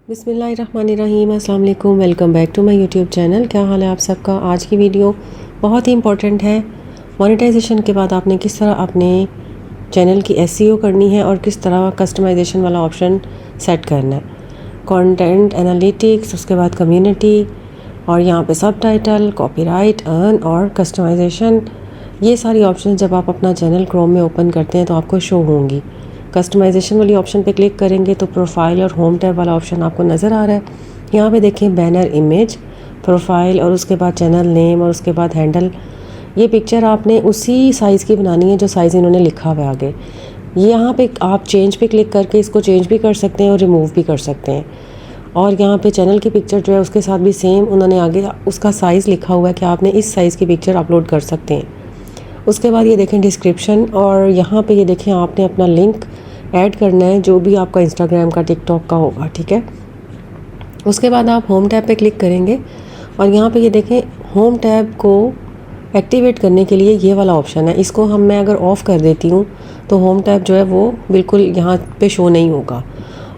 बिस्मिल्लाहिर्रहमानिर्रहीम, अस्सलाम वालेकुम। Welcome back to my YouTube channel. क्या हाल है आप सबका। आज की वीडियो बहुत ही इंपॉर्टेंट है। मोनेटाइजेशन के बाद आपने किस तरह अपने चैनल की एसईओ करनी है और किस तरह कस्टमाइजेशन वाला ऑप्शन सेट करना है। कंटेंट एनालिटिक्स, उसके बाद कम्युनिटी और यहाँ पे सबटाइटल, कॉपीराइट, अर्न और कस्टमाइजेशन, ये सारी ऑप्शन जब आप अपना चैनल क्रोम में ओपन करते हैं तो आपको शो होंगी। कस्टमाइजेशन वाली ऑप्शन पे क्लिक करेंगे तो प्रोफाइल और होम टैब वाला ऑप्शन आपको नज़र आ रहा है। यहाँ पे देखें बैनर, इमेज, प्रोफाइल और उसके बाद चैनल नेम और उसके बाद हैंडल। ये पिक्चर आपने उसी साइज़ की बनानी है जो साइज़ इन्होंने लिखा हुआ है आगे। यहाँ पे आप चेंज पे क्लिक करके इसको चेंज भी कर सकते हैं और रिमूव भी कर सकते हैं। और यहाँ पे चैनल की पिक्चर जो है उसके साथ भी सेम उन्होंने आगे उसका साइज़ लिखा हुआ है कि आपने इस साइज़ की पिक्चर अपलोड कर सकते हैं। उसके बाद ये देखें डिस्क्रिप्शन और यहाँ पे ये देखें आपने अपना लिंक ऐड करना है जो भी आपका इंस्टाग्राम का, टिकटॉक का होगा, ठीक है। उसके बाद आप होम टैब पे क्लिक करेंगे और यहाँ पे ये देखें होम टैब को एक्टिवेट करने के लिए ये वाला ऑप्शन है। इसको मैं अगर ऑफ़ कर देती हूँ तो होम टैब जो है वो बिल्कुल यहाँ पे शो नहीं होगा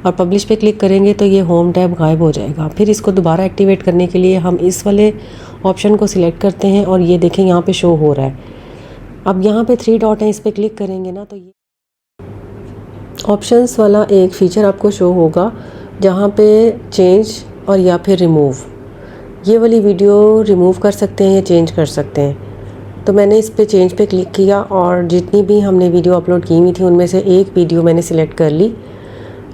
और पब्लिश पे क्लिक करेंगे तो ये होम टैब गायब हो जाएगा। फिर इसको दोबारा एक्टिवेट करने के लिए हम इस वाले ऑप्शन को सिलेक्ट करते हैं और ये देखें यहाँ पे शो हो रहा है। अब यहाँ पे 3 डॉट हैं, इस पर क्लिक करेंगे ना तो ये ऑप्शंस वाला एक फ़ीचर आपको शो होगा जहाँ पे चेंज और या फिर रिमूव, ये वाली वीडियो रिमूव कर सकते हैं या चेंज कर सकते हैं। तो मैंने इस पे चेंज पे क्लिक किया और जितनी भी हमने वीडियो अपलोड की हुई थी उनमें से एक वीडियो मैंने सिलेक्ट कर ली,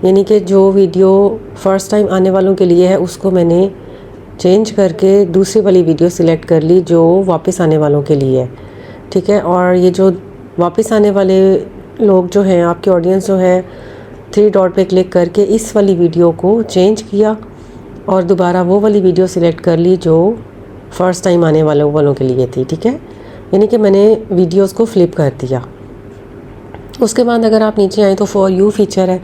यानी कि जो वीडियो फ़र्स्ट टाइम आने वालों के लिए है उसको मैंने चेंज करके दूसरी वाली वीडियो सिलेक्ट कर ली जो वापस आने वालों के लिए है, ठीक है। और ये जो वापस आने वाले लोग जो हैं, आपके ऑडियंस जो है, 3 डॉट पे क्लिक करके इस वाली वीडियो को चेंज किया और दोबारा वो वाली वीडियो सिलेक्ट कर ली जो फ़र्स्ट टाइम आने वालों के लिए थी, ठीक है। यानी कि मैंने वीडियोस को फ्लिप कर दिया। उसके बाद अगर आप नीचे आएँ तो फॉर यू फीचर है।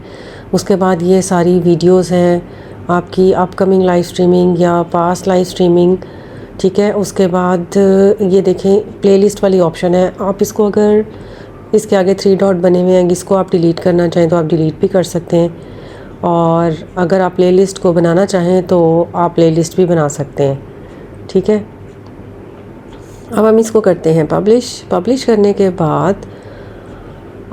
उसके बाद ये सारी वीडियोस हैं आपकी अपकमिंग लाइव स्ट्रीमिंग या पास्ट लाइव स्ट्रीमिंग, ठीक है। उसके बाद ये देखें प्लेलिस्ट वाली ऑप्शन है। आप इसको अगर इसके आगे 3 डॉट बने हुए हैं, इसको आप डिलीट करना चाहें तो आप डिलीट भी कर सकते हैं और अगर आप प्लेलिस्ट को बनाना चाहें तो आप प्लेलिस्ट भी बना सकते हैं, ठीक है। अब हम इसको करते हैं पब्लिश करने के बाद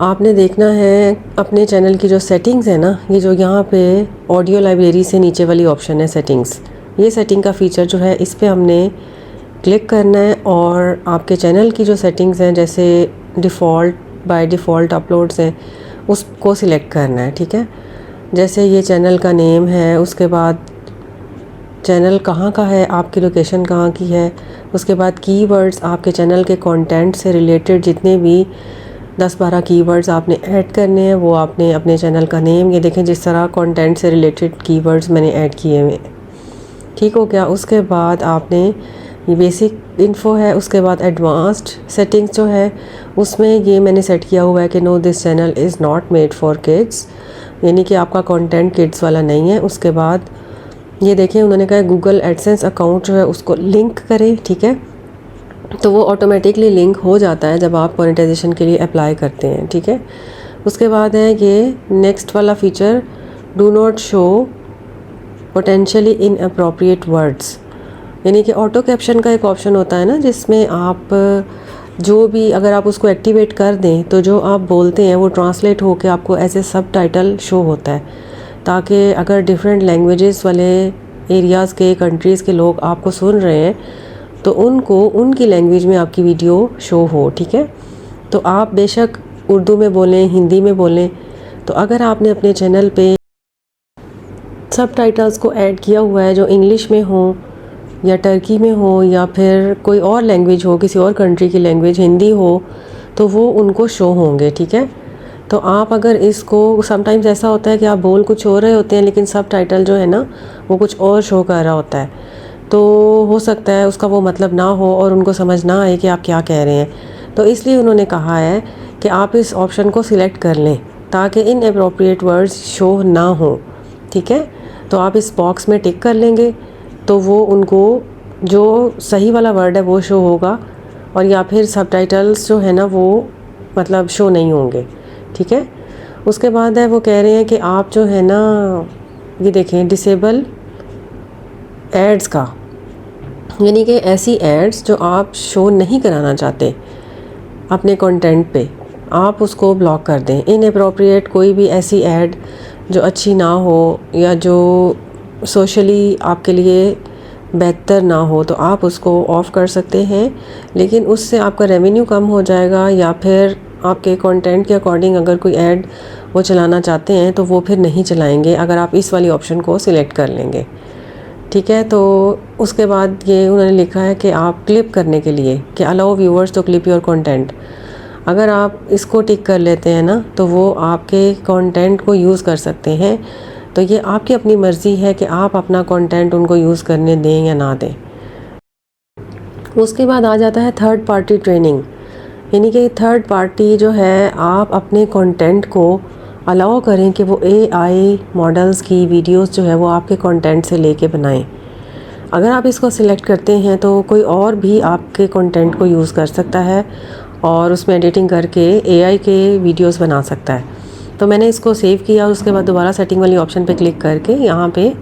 आपने देखना है अपने चैनल की जो सेटिंग्स है ना, ये जो यहाँ पे ऑडियो लाइब्रेरी से नीचे वाली ऑप्शन है सेटिंग्स, ये सेटिंग का फ़ीचर जो है इस पे हमने क्लिक करना है और आपके चैनल की जो सेटिंग्स हैं जैसे बाय डिफ़ॉल्ट अपलोड्स हैं उसको सिलेक्ट करना है, ठीक है। जैसे ये चैनल का नेम है, उसके बाद चैनल कहाँ का है, आपकी लोकेशन कहाँ की है, उसके बाद कीवर्ड्स, आपके चैनल के कंटेंट से रिलेटेड जितने भी 10-12 कीवर्ड्स आपने ऐड करने हैं वो आपने अपने चैनल का नेम, ये देखें जिस तरह कंटेंट से रिलेटेड कीवर्ड्स मैंने ऐड किए हुए, ठीक हो गया। उसके बाद आपने ये बेसिक इन्फो है, उसके बाद एडवांस्ड सेटिंग्स जो है उसमें ये मैंने सेट किया हुआ है कि no this channel is not made for kids, यानी कि आपका कंटेंट किड्स वाला नहीं है। उसके बाद ये देखें उन्होंने कहा गूगल एडसेंस अकाउंट जो है उसको लिंक करें, ठीक है। तो वो ऑटोमेटिकली लिंक हो जाता है जब आप मोनेटाइजेशन के लिए अप्लाई करते हैं, ठीक है। उसके बाद है ये नेक्स्ट वाला feature, do not show potentially inappropriate words, यानी कि ऑटो कैप्शन का एक ऑप्शन होता है ना जिसमें आप जो भी अगर आप उसको एक्टिवेट कर दें तो जो आप बोलते हैं वो ट्रांसलेट होकर आपको एज ए सब टाइटल शो होता है, ताकि अगर डिफरेंट लैंग्वेजेस वाले एरियाज़ के कंट्रीज़ के लोग आपको सुन रहे हैं तो उनको उनकी लैंग्वेज में आपकी वीडियो शो हो, ठीक है। तो आप बेशक उर्दू में बोलें, हिंदी में बोलें, तो अगर आपने अपने चैनल पे सब टाइटल्स को ऐड किया हुआ है जो इंग्लिश में हो या टर्की में हो या फिर कोई और लैंग्वेज हो, किसी और कंट्री की लैंग्वेज हिंदी हो, तो वो उनको शो होंगे, ठीक है। तो आप अगर इसको, समटाइम्स ऐसा होता है कि आप बोल कुछ हो रहे होते हैं लेकिन सब टाइटल जो है ना वो कुछ और शो कर रहा होता है, तो हो सकता है उसका वो मतलब ना हो और उनको समझ ना आए कि आप क्या कह रहे हैं। तो इसलिए उन्होंने कहा है कि आप इस ऑप्शन को सिलेक्ट कर लें ताकि इनअप्रोप्रिएट वर्ड्स शो ना हो, ठीक है। तो आप इस बॉक्स में टिक कर लेंगे तो वो उनको जो सही वाला वर्ड है वो शो होगा और या फिर सबटाइटल्स जो है ना वो मतलब शो नहीं होंगे, ठीक है। उसके बाद है वो कह रहे हैं कि आप जो है ना ये देखें डिसेबल एड्स का, यानी कि ऐसी एड्स जो आप शो नहीं कराना चाहते अपने कंटेंट पे, आप उसको ब्लॉक कर दें। इनअप्रोप्रिएट कोई भी ऐसी ऐड जो अच्छी ना हो या जो सोशली आपके लिए बेहतर ना हो तो आप उसको ऑफ़ कर सकते हैं, लेकिन उससे आपका रेवेन्यू कम हो जाएगा, या फिर आपके कंटेंट के अकॉर्डिंग अगर कोई ऐड वो चलाना चाहते हैं तो वो फिर नहीं चलाएंगे अगर आप इस वाली ऑप्शन को सिलेक्ट कर लेंगे। ठीक है, तो उसके बाद ये उन्होंने लिखा है कि आप क्लिप करने के लिए कि allow viewers to clip your content, अगर आप इसको टिक कर लेते हैं ना तो वो आपके कंटेंट को यूज़ कर सकते हैं। तो ये आपकी अपनी मर्ज़ी है कि आप अपना कंटेंट उनको यूज़ करने दें या ना दें। उसके बाद आ जाता है थर्ड पार्टी ट्रेनिंग, यानी कि थर्ड पार्टी जो है आप अपने कंटेंट को अलाउ करें कि वो AI मॉडल्स की वीडियोस जो है वो आपके कंटेंट से लेके बनाएं। अगर आप इसको सिलेक्ट करते हैं तो कोई और भी आपके कंटेंट को यूज़ कर सकता है और उसमें एडिटिंग करके AI के वीडियोस बना सकता है। तो मैंने इसको सेव किया और उसके बाद दोबारा सेटिंग वाली ऑप्शन पे क्लिक करके यहाँ पे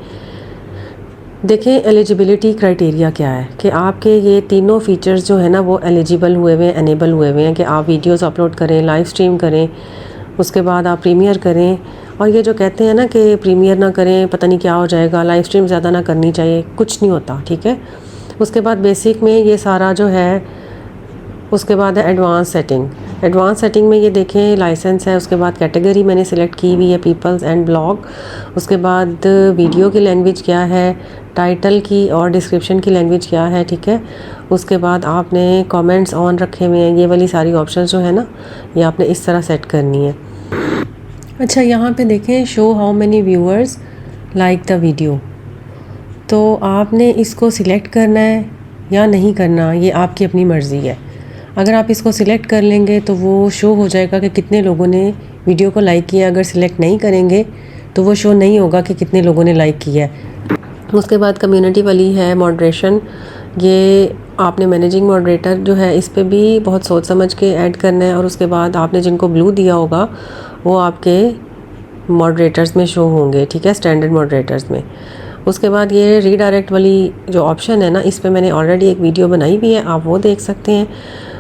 देखें एलिजिबिलिटी क्राइटेरिया क्या है कि आपके ये तीनों फीचर्स जो है ना वो एलिजिबल हुए हुए हैं, एनेबल हुए हुए हैं कि आप वीडियोस अपलोड करें, लाइव स्ट्रीम करें, उसके बाद आप प्रीमियर करें। और ये जो कहते हैं ना कि प्रीमियर ना करें पता नहीं क्या हो जाएगा, लाइव स्ट्रीम ज़्यादा ना करनी चाहिए, कुछ नहीं होता। ठीक है, उसके बाद बेसिक में ये सारा जो है, उसके बाद है एडवांस सेटिंग। एडवांस सेटिंग में ये देखें लाइसेंस है, उसके बाद कैटेगरी मैंने सिलेक्ट की हुई है पीपल्स एंड ब्लॉग, उसके बाद वीडियो की लैंग्वेज क्या है, टाइटल की और डिस्क्रिप्शन की लैंग्वेज क्या है। ठीक है, उसके बाद आपने कमेंट्स ऑन रखे हुए हैं, ये वाली सारी ऑप्शंस जो है ना ये आपने इस तरह सेट करनी है। अच्छा, यहाँ पे देखें show how many viewers like the video, तो आपने इसको सिलेक्ट करना है या नहीं करना ये आपकी अपनी मर्ज़ी है। अगर आप इसको सिलेक्ट कर लेंगे तो वो शो हो जाएगा कि कितने लोगों ने वीडियो को लाइक किया, अगर सिलेक्ट नहीं करेंगे तो वो शो नहीं होगा कि कितने लोगों ने लाइक किया है। उसके बाद कम्युनिटी वाली है मॉडरेशन, ये आपने मैनेजिंग मॉडरेटर जो है इस पे भी बहुत सोच समझ के ऐड करना है, और उसके बाद आपने जिनको ब्लू दिया होगा वो आपके मॉडरेटर्स में शो होंगे। ठीक है, स्टैंडर्ड मॉडरेटर्स में। उसके बाद ये रीडायरेक्ट वाली जो ऑप्शन है ना इस पे मैंने ऑलरेडी एक वीडियो बनाई भी है, आप वो देख सकते हैं।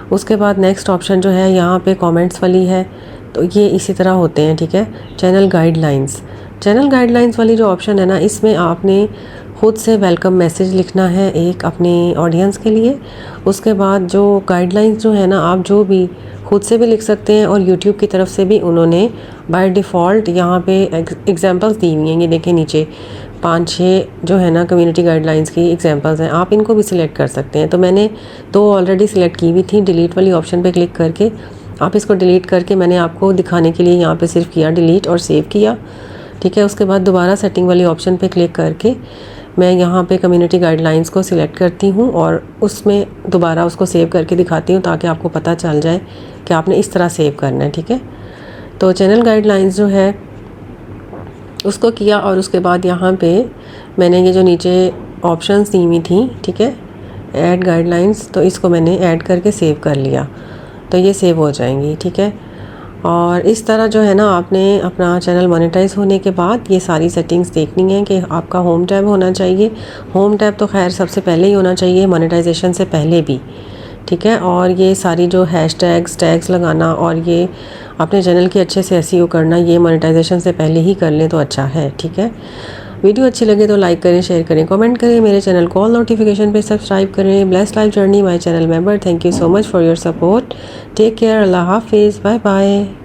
उसके बाद नेक्स्ट ऑप्शन जो है यहाँ पे कमेंट्स वाली है, तो ये इसी तरह होते हैं। ठीक है, चैनल गाइडलाइंस, चैनल गाइडलाइंस वाली जो ऑप्शन है ना इसमें आपने खुद से वेलकम मैसेज लिखना है एक अपनी ऑडियंस के लिए। उसके बाद जो गाइडलाइंस जो है ना आप जो भी खुद से भी लिख सकते हैं और यूट्यूब की तरफ से भी उन्होंने बाय डिफ़ॉल्ट यहाँ पे एग्जांपल्स दी हुई हैं। ये देखें नीचे 5-6 जो है ना कम्युनिटी गाइडलाइंस की एग्जांपल्स हैं, आप इनको भी सिलेक्ट कर सकते हैं। तो मैंने तो ऑलरेडी सिलेक्ट की हुई थी, डिलीट वाली ऑप्शन पे क्लिक करके आप इसको डिलीट करके मैंने आपको दिखाने के लिए यहाँ पे सिर्फ किया डिलीट और सेव किया। ठीक है, उसके बाद दोबारा सेटिंग वाली ऑप्शन पे क्लिक करके मैं यहाँ पे कम्युनिटी गाइडलाइंस को सिलेक्ट करती हूँ और उसमें दोबारा उसको सेव करके दिखाती हूँ ताकि आपको पता चल जाए कि आपने इस तरह सेव करना है। ठीक है, तो चैनल गाइडलाइंस जो है उसको किया और उसके बाद यहाँ पे मैंने ये जो नीचे ऑप्शंस दी हुई थी, ठीक है, ऐड गाइडलाइंस, तो इसको मैंने ऐड करके सेव कर लिया, तो ये सेव हो जाएंगी। ठीक है, और इस तरह जो है ना आपने अपना चैनल मोनेटाइज होने के बाद ये सारी सेटिंग्स देखनी है कि आपका होम टैब होना चाहिए। होम टैब तो खैर सबसे पहले ही होना चाहिए मोनेटाइजेशन से पहले भी। ठीक है, और ये सारी जो टैग्स लगाना और ये अपने चैनल की अच्छे से एसईओ करना, ये मोनेटाइजेशन से पहले ही कर लें तो अच्छा है। ठीक है, वीडियो अच्छी लगे तो लाइक करें, शेयर करें, कमेंट करें, मेरे चैनल को ऑल नोटिफिकेशन पे सब्सक्राइब करें। Blessed life journey my channel member, thank you so much for your support. Take care, अल्लाह हाफिज़, बाय बाय।